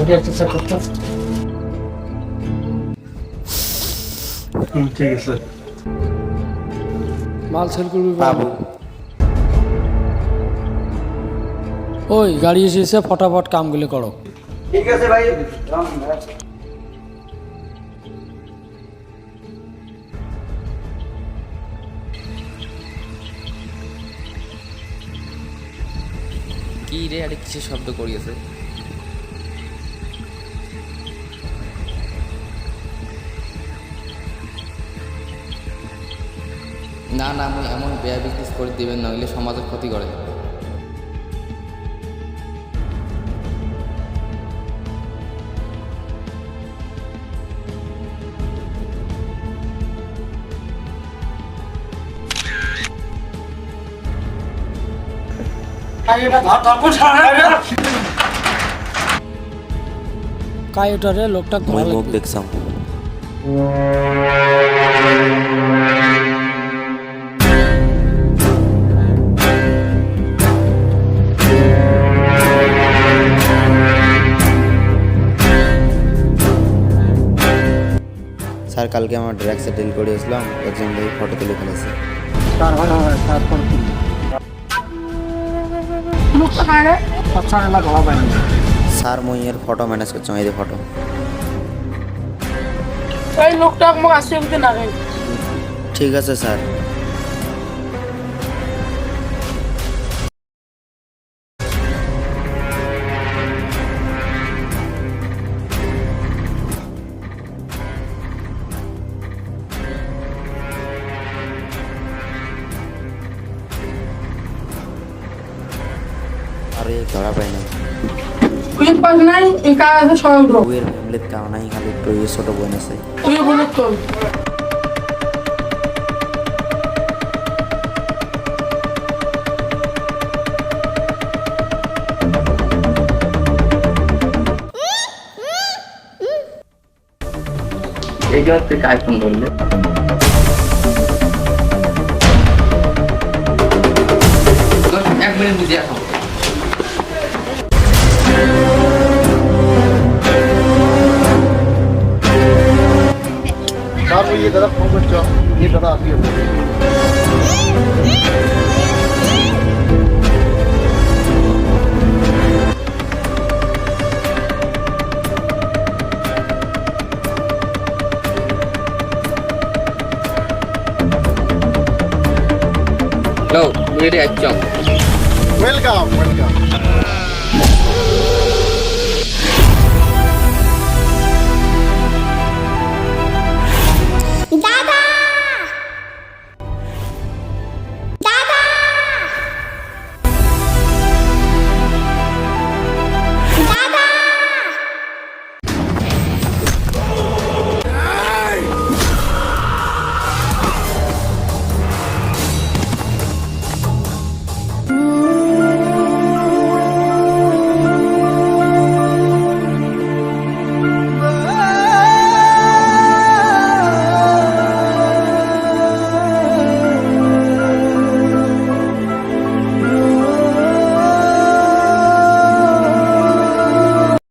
ঠিক আছে মাল সেল করবি বাবু। ওই গাড়ি এসেছে, ফটাফট কামগুলো করো। ঠিক আছে ভাই। কি রে, আরে কিসের শব্দ করিয়েছে? না না, আমি এমন বেয়া বিজনেস করে দিবেন, নইলে সমাজের ক্ষতি করে। কায়োটারে লোকটা মুই মুখ দেখছাম। স্যার কালকে আমার ড্রাগসে ডিল করেছিলাম, একজন লোক ফটো তুলে ফেলেছে। স্যার মুই এর ফটো ম্যানেজ করছি, এই ফটো। এই লোকটা আমাকে আসছে কিন্তু না। ঠিক আছে স্যার। আরে ধরা পাই না, তুই পাস নাই এই কাজ সব গ্রো বউয়ের ফ্যামিলির কারণ নাই, খালি একটু ছোট বোন আছে। তুই বলে তো এই যে তুই কাজ ফোন করলে এক মিনিট বুঝে আসো। ये दादा फोन कर चो, ये दादा आती है। लो मेरे अच्छा वेलकम वेलकम।